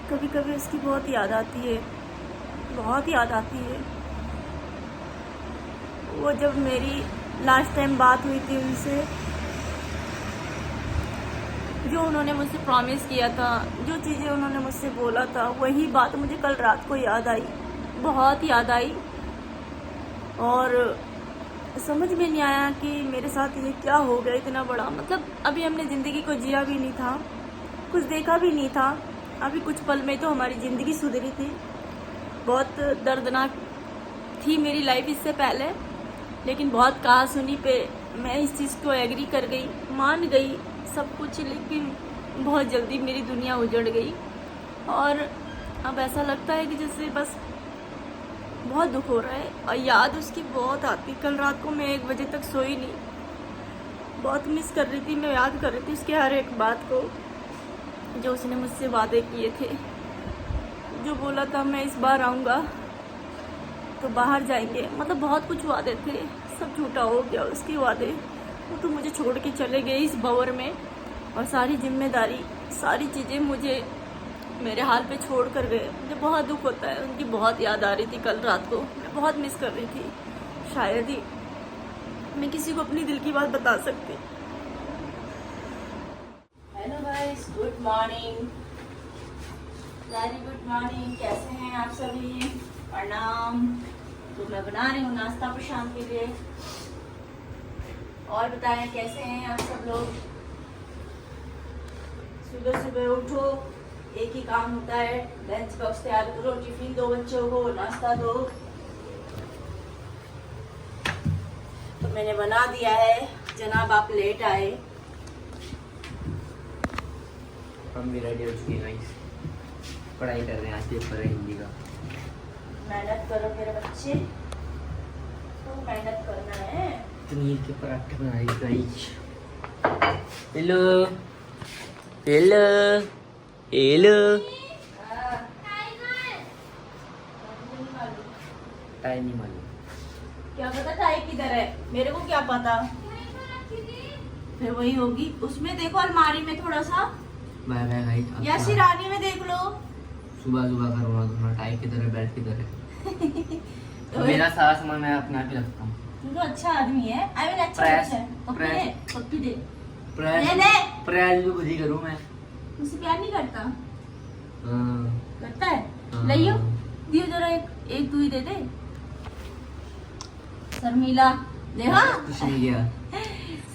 कभी कभी उसकी बहुत याद आती है, बहुत याद आती है। वो जब मेरी लास्ट टाइम बात हुई थी उनसे, जो उन्होंने मुझसे प्रॉमिस किया था, जो चीज़ें उन्होंने मुझसे बोला था, वही बात मुझे कल रात को याद आई, बहुत याद आई। और समझ में नहीं आया कि मेरे साथ ये क्या हो गया इतना बड़ा। मतलब अभी हमने ज़िंदगी को जिया भी नहीं था, कुछ देखा भी नहीं था। अभी कुछ पल में तो हमारी ज़िंदगी सुधरी थी। बहुत दर्दनाक थी मेरी लाइफ इससे पहले, लेकिन बहुत कहा सुनी पे मैं इस चीज़ को एग्री कर गई, मान गई सब कुछ। लेकिन बहुत जल्दी मेरी दुनिया उजड़ गई और अब ऐसा लगता है कि जैसे बस बहुत दुख हो रहा है और याद उसकी बहुत आती। कल रात को मैं 1 बजे तक सोई नहीं, बहुत मिस कर रही थी। मैं याद कर रही थी उसके हर एक बात को, जो उसने मुझसे वादे किए थे, जो बोला था मैं इस बार आऊँगा तो बाहर जाएंगे। मतलब बहुत कुछ वादे थे, सब झूठा हो गया उसके वादे। वो तो मुझे छोड़ के चले गए इस भंवर में और सारी जिम्मेदारी, सारी चीज़ें मुझे मेरे हाल पे छोड़ कर गए। मुझे बहुत दुख होता है, उनकी बहुत याद आ रही थी कल रात को। मैं बहुत मिस कर रही थी। शायद ही मैं किसी को अपनी दिल की बात बता सकती। Hello guys, good morning, very good morning. कैसे हैं आप सभी? प्रणाम। तो मैं बना रही हूँ नाश्ता प्रशांत के लिए। और बताएं कैसे हैं आप सब लोग? सुबह सुबह उठो, एक ही काम होता है, लंच बॉक्स तैयार करो, टिफिन दो बच्चों को, नाश्ता दो। तो मैंने बना दिया है। जनाब आप लेट आए। हम भी रेडी हो चुके हैं, पढ़ाई कर रहे हैं, आज पेपर है हिंदी का। मेहनत करो मेरे बच्चे, तो मेहनत करना है। पनीर के पराठे बनाए guys. Hello hello hello. Tie नहीं मालूम। क्या पता टाई किधर है, मेरे को क्या पता। फिर वही होगी उसमें, देखो अलमारी में थोड़ा सा, बाय बाय गाइस। या शिरानी में देख लो। सुबह सुबह करूँगा तुम्हारा टाई किधर है, बेल्ट किधर है। तो मेरा सारा सामान मैं अपने आप ही रखता हूँ। तू तो अच्छा आदमी है। आई मीन अच्छा प्रेस, है। पप्पी दे, पप्पी दे। प्रेस ले ले। प्रेस भी खुद ही करूँ मैं। मुझसे प्यार नहीं करता? हाँ। करता है। हाँ। लियो दियो जरा, एक तू ही दे दे। शर्मिला ले। हाँ कुछ नहीं किया।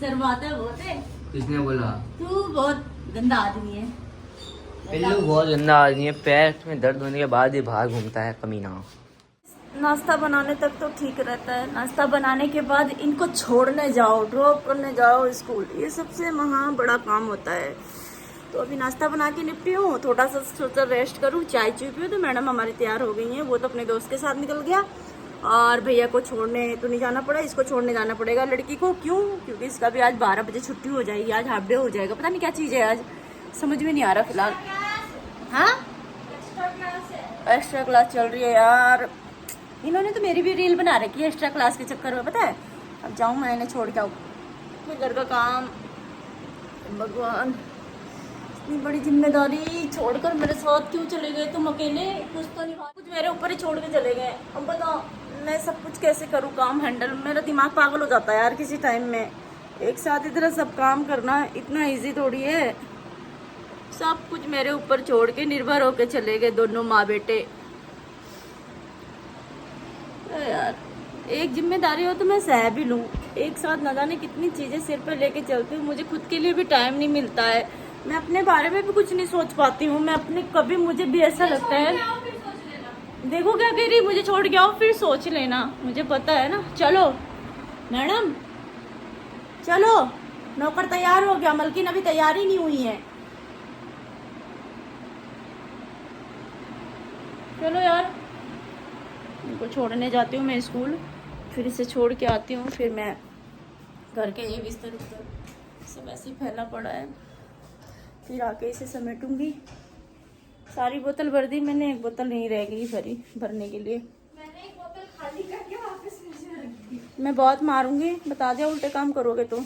शर्माता है बहुत है। किसने बोला? तू बहुत गंदा आदमी है। पिल्लू बहुत गंदा आदमी है, पैर में दर्द होने के बाद ही बाहर घूमता है कमीना। नाश्ता बनाने तक तो ठीक रहता है, नाश्ता बनाने के बाद इनको छोड़ने जाओ, ड्रॉप करने जाओ स्कूल, ये सबसे महा बड़ा काम होता है। तो अभी नाश्ता बना के निपटी हूँ, थोड़ा सा सोचा रेस्ट करूँ, चाय चुई पीऊँ। तो मैडम हमारी तैयार हो गई हैं, वो तो अपने दोस्त के साथ निकल गया और भैया को छोड़ने तो नहीं जाना पड़ा, इसको छोड़ने जाना पड़ेगा लड़की को। क्यों? क्योंकि इसका भी आज 12 बजे छुट्टी हो जाएगी, आज हाफ डे हो जाएगा। पता नहीं क्या चीज़ है आज, समझ में नहीं आ रहा फिलहाल। हाँ एक्स्ट्रा क्लास चल रही है यार। इन्होंने तो मेरी भी रील बना रखी है एक्स्ट्रा क्लास के चक्कर में, पता है। अब जाऊँ मैं इन्हें छोड़ के आऊँ, फिर घर का काम। भगवान, इतनी बड़ी जिम्मेदारी छोड़कर मेरे साथ क्यों चले गए तुम अकेले? कुछ तो नहीं, कुछ मेरे ऊपर ही छोड़ के चले गए। अब बताओ मैं सब कुछ कैसे करूँ काम हैंडल? मेरा दिमाग पागल हो जाता है यार किसी टाइम में। एक साथ इतना सब काम करना इतना ईजी थोड़ी है। सब कुछ मेरे ऊपर छोड़ के निर्भर होके चले गए दोनों माँ बेटे। यार एक जिम्मेदारी हो तो मैं सह भी लूँ, एक साथ न जाने कितनी चीज़ें सिर पर लेके चलती हूँ। मुझे खुद के लिए भी टाइम नहीं मिलता है, मैं अपने बारे में भी कुछ नहीं सोच पाती हूँ। मैं अपने कभी, मुझे भी ऐसा लगता है, देखो क्या कह रही, मुझे छोड़ के आओ फिर सोच लेना, मुझे पता है ना। चलो मैडम चलो, नौकर तैयार हो गया, मलकिन अभी तैयार ही नहीं हुई है। चलो यार, इनको छोड़ने जाती हूँ मैं स्कूल, फिर इसे छोड़ के आती हूँ। फिर मैं घर के ये बिस्तर उस्तर सब ऐसे ही फैला पड़ा है, फिर आके इसे समेटूंगी। सारी बोतल भर दी मैंने, एक बोतल नहीं रह गई भरी भरने के लिए। मैंने एक बोतल खाली करके वापस फ्रिज में रख दी। मैं बहुत मारूंगी, बता दिया, उल्टे काम करोगे तो।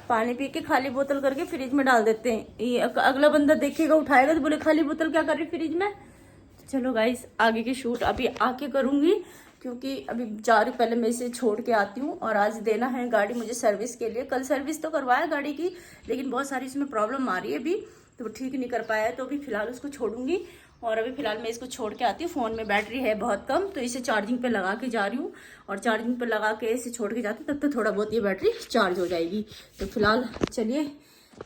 पानी पी के खाली बोतल करके फ्रिज में डाल देते हैं। ये अगला बंदा देखेगा उठाएगा तो बोले खाली बोतल क्या कर रही फ्रिज में। तो चलो गाइस आगे की शूट अभी आके करूंगी, क्योंकि अभी जा रही, पहले मैं इसे छोड़ के आती हूँ। और आज देना है गाड़ी मुझे सर्विस के लिए। कल सर्विस तो करवाया गाड़ी की, लेकिन बहुत सारी इसमें प्रॉब्लम आ रही है अभी, तो ठीक नहीं कर पाया है। तो अभी फिलहाल उसको छोड़ूंगी। और अभी फिलहाल मैं इसको छोड़ के आती हूँ। फ़ोन में बैटरी है बहुत कम, तो इसे चार्जिंग पे लगा के जा रही हूँ। और चार्जिंग पे लगा के इसे छोड़ के जाती हूँ, तब तक थोड़ा बहुत ये बैटरी चार्ज हो जाएगी। तो फिलहाल चलिए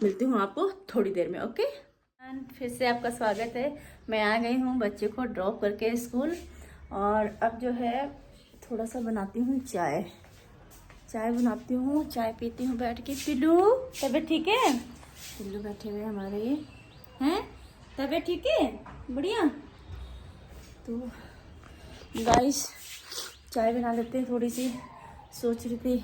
मिलती हूँ आपको थोड़ी देर में। ओके, फिर से आपका स्वागत है। मैं आ गई हूँ बच्चे को ड्रॉप करके स्कूल। और अब जो है थोड़ा सा बनाती हूँ चाय बनाती हूँ, चाय पीती हूँ बैठ के। पिल्लू तबीयत ठीक है? पिल्लू बैठे हुए हमारे ये हैं, तबीयत ठीक है? बढ़िया। तो गाइस चाय बना लेते हैं थोड़ी सी। सोच रही थी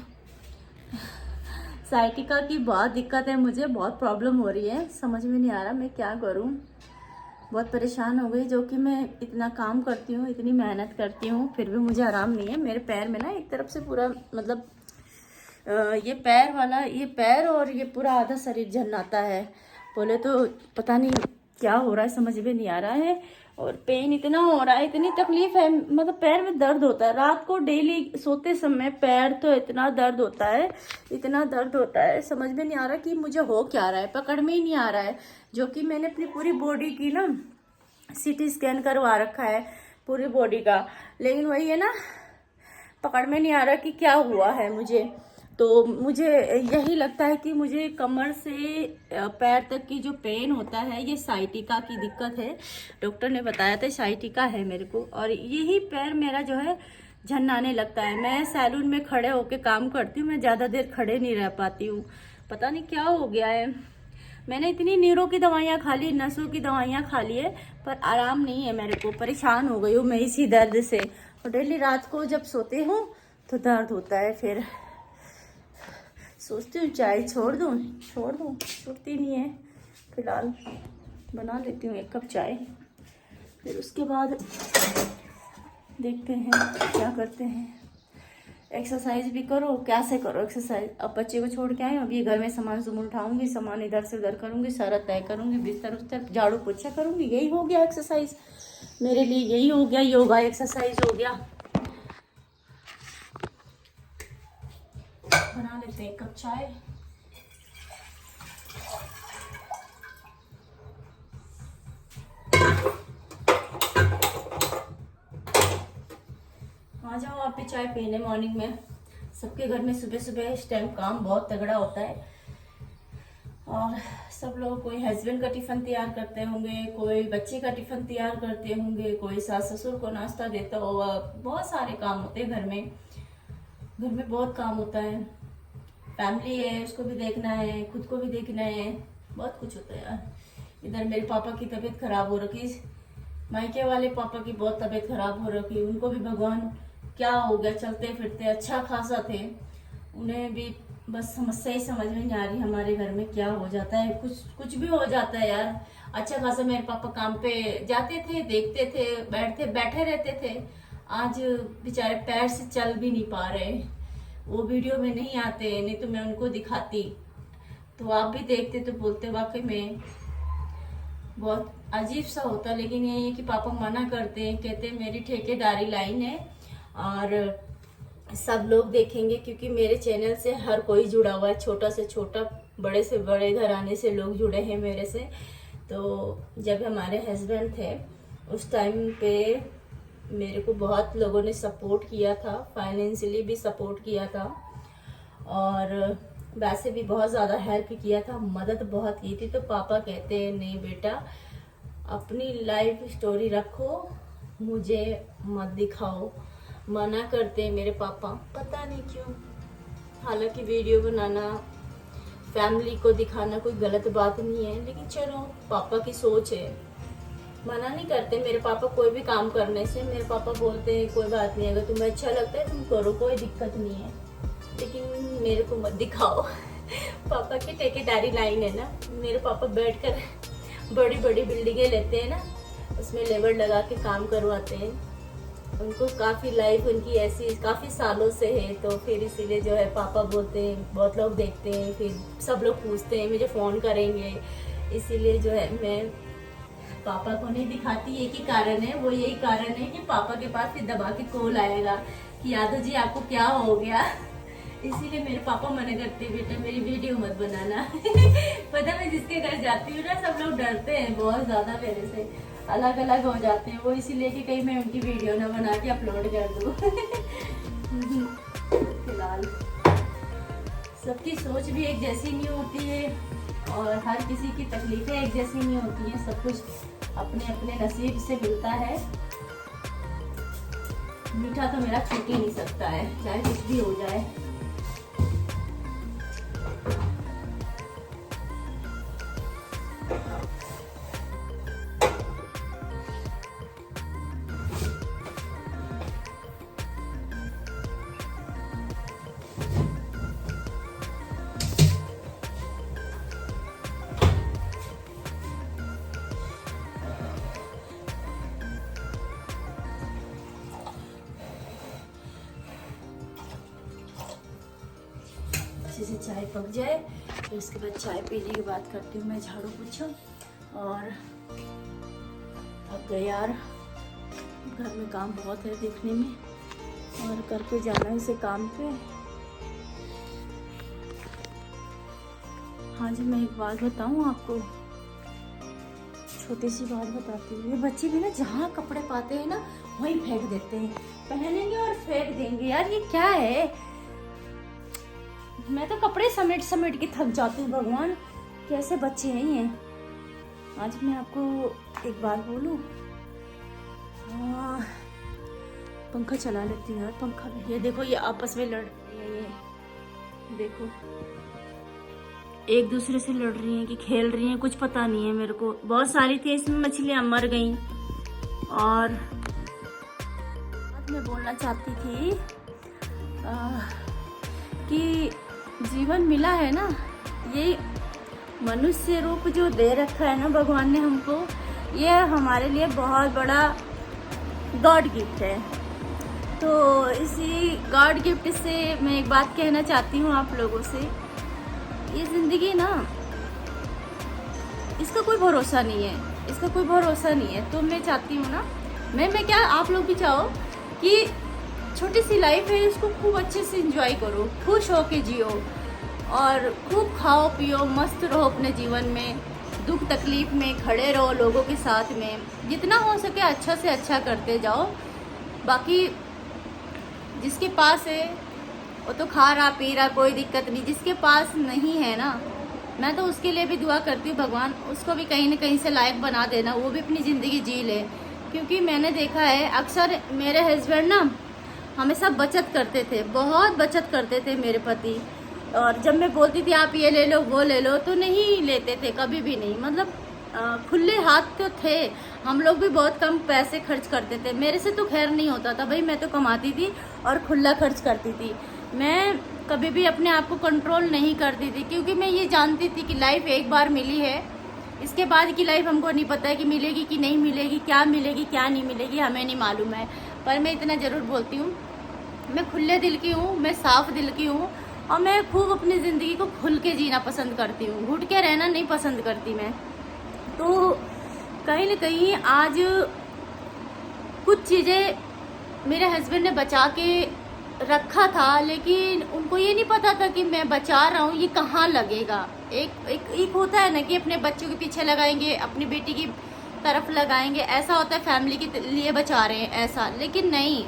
साइटिका की बहुत दिक्कत है, मुझे बहुत प्रॉब्लम हो रही है, समझ में नहीं आ रहा मैं क्या करूं। बहुत परेशान हो गई, जो कि मैं इतना काम करती हूँ, इतनी मेहनत करती हूँ, फिर भी मुझे आराम नहीं है। मेरे पैर में ना एक तरफ से पूरा मतलब ये पैर वाला, ये पैर और ये पूरा आधा शरीर झन्नाता है। बोले तो पता नहीं क्या हो रहा है, समझ में नहीं आ रहा है। और पेन इतना हो रहा है, इतनी तकलीफ है, मतलब पैर में दर्द होता है। रात को डेली सोते समय पैर तो इतना दर्द होता है, इतना दर्द होता है, समझ में नहीं आ रहा कि मुझे हो क्या रहा है, पकड़ में ही नहीं आ रहा है। जो कि मैंने अपनी पूरी बॉडी की ना सीटी स्कैन करवा रखा है पूरी बॉडी का, लेकिन वही है ना, पकड़ में नहीं आ रहा कि क्या हुआ है मुझे। तो मुझे यही लगता है कि मुझे कमर से पैर तक की जो पेन होता है ये साइटिका की दिक्कत है। डॉक्टर ने बताया था साइटिका है मेरे को। और यही पैर मेरा जो है झन्नाने लगता है। मैं सैलून में खड़े होके काम करती हूँ, मैं ज़्यादा देर खड़े नहीं रह पाती हूँ, पता नहीं क्या हो गया है। मैंने इतनी नीरों की दवाइयाँ खा ली, नसों की दवाइयाँ खा ली है, पर आराम नहीं है मेरे को। परेशान हो गई हूँ मैं इसी दर्द से। और डेली रात को जब सोते हूँ तो दर्द होता है। फिर सोचती हूँ चाय छोड़ दूँ, छूटती नहीं है। फिलहाल बना लेती हूँ 1 कप चाय, फिर उसके बाद देखते हैं क्या करते हैं। एक्सरसाइज भी करो, कैसे करो एक्सरसाइज। अब बच्चे को छोड़ के आए, अब ये घर में सामान सुमान उठाऊंगी, सामान इधर से उधर करूंगी, सारा तय करूंगी, बिस्तर उस्तर झाड़ू पोछा करूंगी। यही हो गया एक्सरसाइज मेरे लिए, यही हो गया योगा एक्सरसाइज हो गया। बना लेते हैं 1 कप चाय। आ जाओ आप भी चाय पीने मॉर्निंग में। सबके घर में सुबह सुबह इस टाइम काम बहुत तगड़ा होता है। और सब लोग, कोई हस्बैंड का टिफिन तैयार करते होंगे, कोई बच्चे का टिफिन तैयार करते होंगे, कोई सास ससुर को नाश्ता देता होगा। बहुत सारे काम होते हैं घर में बहुत काम होता है। फैमिली है उसको भी देखना है, खुद को भी देखना है, बहुत कुछ होता है यार। इधर मेरे पापा की तबीयत खराब हो रखी, मायके वाले पापा की बहुत तबीयत खराब हो रखी। उनको भी भगवान क्या हो गया, चलते फिरते अच्छा खासा थे, उन्हें भी बस समस्या ही समझ में नहीं आ रही। हमारे घर में क्या हो जाता है, कुछ भी हो जाता है यार। अच्छा खासा मेरे पापा काम पे जाते थे, देखते थे, बैठे रहते थे। आज बेचारे पैर से चल भी नहीं पा रहे। वो वीडियो में नहीं आते, नहीं तो मैं उनको दिखाती, तो आप भी देखते तो बोलते वाकई में बहुत अजीब सा होता। लेकिन यही है कि पापा मना करते हैं, कहते हैं मेरी ठेकेदारी लाइन है और सब लोग देखेंगे, क्योंकि मेरे चैनल से हर कोई जुड़ा हुआ है, छोटा से छोटा, बड़े से बड़े घराने से लोग जुड़े हैं मेरे से। तो जब हमारे हस्बैंड थे उस टाइम पे मेरे को बहुत लोगों ने सपोर्ट किया था, फाइनेंशियली भी सपोर्ट किया था और वैसे भी बहुत ज़्यादा हेल्प किया था, मदद बहुत की थी। तो पापा कहते हैं नहीं बेटा, अपनी लाइफ स्टोरी रखो, मुझे मत दिखाओ। मना करते हैं मेरे पापा, पता नहीं क्यों। हालांकि वीडियो बनाना, फैमिली को दिखाना कोई गलत बात नहीं है, लेकिन चलो पापा की सोच है। मना नहीं करते मेरे पापा कोई भी काम करने से। मेरे पापा बोलते हैं कोई बात नहीं, अगर तुम्हें अच्छा लगता है तुम करो, कोई दिक्कत नहीं है, लेकिन मेरे को मत दिखाओ। पापा की ठेकेदारी लाइन है ना। मेरे पापा बैठकर बड़ी बड़ी बिल्डिंगें लेते हैं ना, उसमें लेबर लगा के काम करवाते हैं। उनको काफ़ी लाइफ उनकी ऐसी काफ़ी सालों से है, तो फिर इसीलिए जो है पापा बोलते हैं, बहुत लोग देखते हैं, फिर सब लोग पूछते हैं मुझे फ़ोन करेंगे, इसीलिए जो है मैं पापा को नहीं दिखाती। एक ही कारण है, वो यही कारण है कि पापा के पास फिर दबा के कॉल आएगा कि यादव जी आपको क्या हो गया। इसीलिए मेरे पापा मना करते हैं बेटा मेरी वीडियो मत बनाना। पता मैं जिसके घर जाती हूँ ना सब लोग डरते हैं बहुत ज़्यादा, मेरे से अलग अलग हो जाते हैं वो, इसीलिए कि कहीं मैं उनकी वीडियो ना बना के अपलोड कर दूँ। फिलहाल सबकी सोच भी एक जैसी नहीं होती है और हर किसी की तकलीफें एक जैसी नहीं होती हैं, सब कुछ अपने अपने नसीब से मिलता है। मीठा तो मेरा छूट ही नहीं सकता है चाहे कुछ भी हो जाए। अच्छे से चाय पक जाए फिर उसके बाद चाय पीने की बात करती हूँ मैं, झाड़ू पोछा और अब गए यार, घर में काम बहुत है देखने में और करके जाना है इसे काम पे। हाँ जी, मैं एक बात बताऊँ आपको, छोटी सी बात बताती हूँ। ये बच्चे भी ना जहाँ कपड़े पाते हैं ना वहीं फेंक देते हैं, पहनेंगे और फेंक देंगे। यार ये क्या है, मैं तो कपड़े समेट समेट के थक जाती हूँ। भगवान कैसे बच्चे हैं ये। आज मैं आपको एक बात बोलूँ, पंखा चला लेती हूँ यार, पंखा भी। ये देखो ये आपस में लड़ रही है, ये देखो एक दूसरे से लड़ रही हैं कि खेल रही हैं, कुछ पता नहीं है मेरे को। बहुत सारी थी इसमें मछलियाँ मर गई। और मैं बोलना चाहती थी कि जीवन मिला है ना, ये मनुष्य रूप जो दे रखा है ना भगवान ने हमको, ये हमारे लिए बहुत बड़ा गॉड गिफ्ट है। तो इसी गॉड गिफ्ट से मैं एक बात कहना चाहती हूँ आप लोगों से, ये ज़िंदगी ना इसका कोई भरोसा नहीं है, इसका कोई भरोसा नहीं है। तो मैं चाहती हूँ ना, मैं क्या आप लोग भी चाहो कि छोटी सी लाइफ है, इसको खूब अच्छे से एंजॉय करो, खुश हो के जियो और खूब खाओ पियो, मस्त रहो अपने जीवन में, दुख तकलीफ में खड़े रहो लोगों के साथ में, जितना हो सके अच्छा से अच्छा करते जाओ। बाकी जिसके पास है वो तो खा रहा पी रहा, कोई दिक्कत नहीं। जिसके पास नहीं है ना, मैं तो उसके लिए भी दुआ करती हूँ भगवान उसको भी कहीं ना कहीं से लायक बना देना, वो भी अपनी ज़िंदगी जी ले। क्योंकि मैंने देखा है अक्सर मेरे हस्बैंड ना हमेशा बचत करते थे, बहुत बचत करते थे मेरे पति। और जब मैं बोलती थी आप ये ले लो वो ले लो, तो नहीं लेते थे कभी भी नहीं। मतलब खुले हाथ तो थे, हम लोग भी बहुत कम पैसे खर्च करते थे। मेरे से तो खैर नहीं होता था भाई, मैं तो कमाती थी और खुला खर्च करती थी। मैं कभी भी अपने आप को कंट्रोल नहीं करती थी, क्योंकि मैं ये जानती थी कि लाइफ एक बार मिली है, इसके बाद की लाइफ हमको नहीं पता है कि मिलेगी कि नहीं मिलेगी, क्या मिलेगी क्या नहीं मिलेगी हमें नहीं मालूम है। पर मैं इतना ज़रूर बोलती हूँ, मैं खुले दिल की हूँ, मैं साफ दिल की हूँ और मैं खूब अपनी ज़िंदगी को खुल के जीना पसंद करती हूँ, घुट के रहना नहीं पसंद करती मैं। तो कहीं ना कहीं आज कुछ चीज़ें मेरे हस्बैंड ने बचा के रखा था, लेकिन उनको ये नहीं पता था कि मैं बचा रहा हूँ ये कहाँ लगेगा। एक होता है ना कि अपने बच्चों के पीछे लगाएंगे, अपनी बेटी की तरफ लगाएंगे, ऐसा होता है फैमिली के लिए बचा रहे हैं ऐसा। लेकिन नहीं,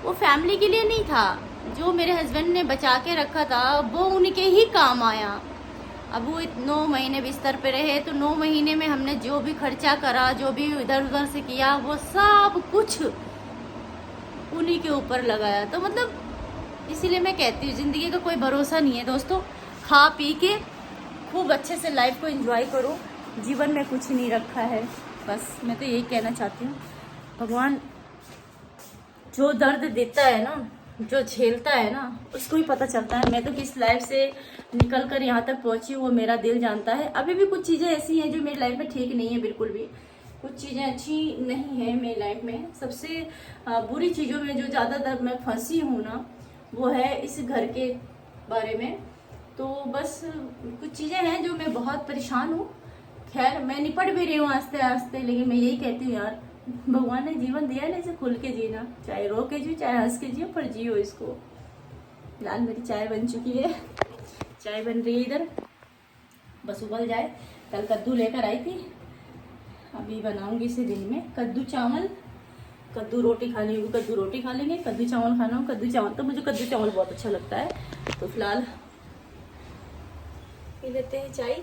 वो फैमिली के लिए नहीं था, जो मेरे हस्बैंड ने बचा के रखा था वो उनके ही काम आया। अब वो 9 महीने बिस्तर पे रहे, तो 9 महीने में हमने जो भी खर्चा करा, जो भी इधर उधर से किया, वो सब कुछ उन्हीं के ऊपर लगाया। तो मतलब इसीलिए मैं कहती हूँ ज़िंदगी का कोई भरोसा नहीं है दोस्तों। खा पी के खूब अच्छे से लाइफ को एंजॉय करो, जीवन में कुछ नहीं रखा है। बस मैं तो यही कहना चाहती हूँ, भगवान जो दर्द देता है ना, जो झेलता है ना, उसको ही पता चलता है। मैं तो किस लाइफ से निकल कर यहाँ तक पहुँची हूँ वो मेरा दिल जानता है। अभी भी कुछ चीज़ें ऐसी हैं जो मेरी लाइफ में ठीक नहीं है बिल्कुल भी, कुछ चीज़ें अच्छी नहीं है मेरी लाइफ में। सबसे बुरी चीज़ों में जो ज़्यादातर मैं फंसी हूँ ना, वो है इस घर के बारे में। तो बस कुछ चीज़ें हैं जो मैं बहुत परेशान हूँ। खैर मैं निपट भी रही हूँ आस्ते आस्ते, लेकिन मैं यही कहती हूँ यार, भगवान ने जीवन दिया है, इसे खुल के जीना, चाहे रो के जियो चाहे हंस के जियो, पर जियो इसको। फिलहाल मेरी चाय बन चुकी है, चाय बन रही है इधर, बस उबल जाए। कल कद्दू लेकर आई थी, अभी बनाऊंगी इसे दिन में कद्दू चावल। कद्दू रोटी खानी होगी, कद्दू रोटी खा लेंगे, कद्दू चावल खाना हो कद्दू चावल, तो मुझे कद्दू चावल बहुत अच्छा लगता है। तो फिलहाल पी लेते हैं चाय।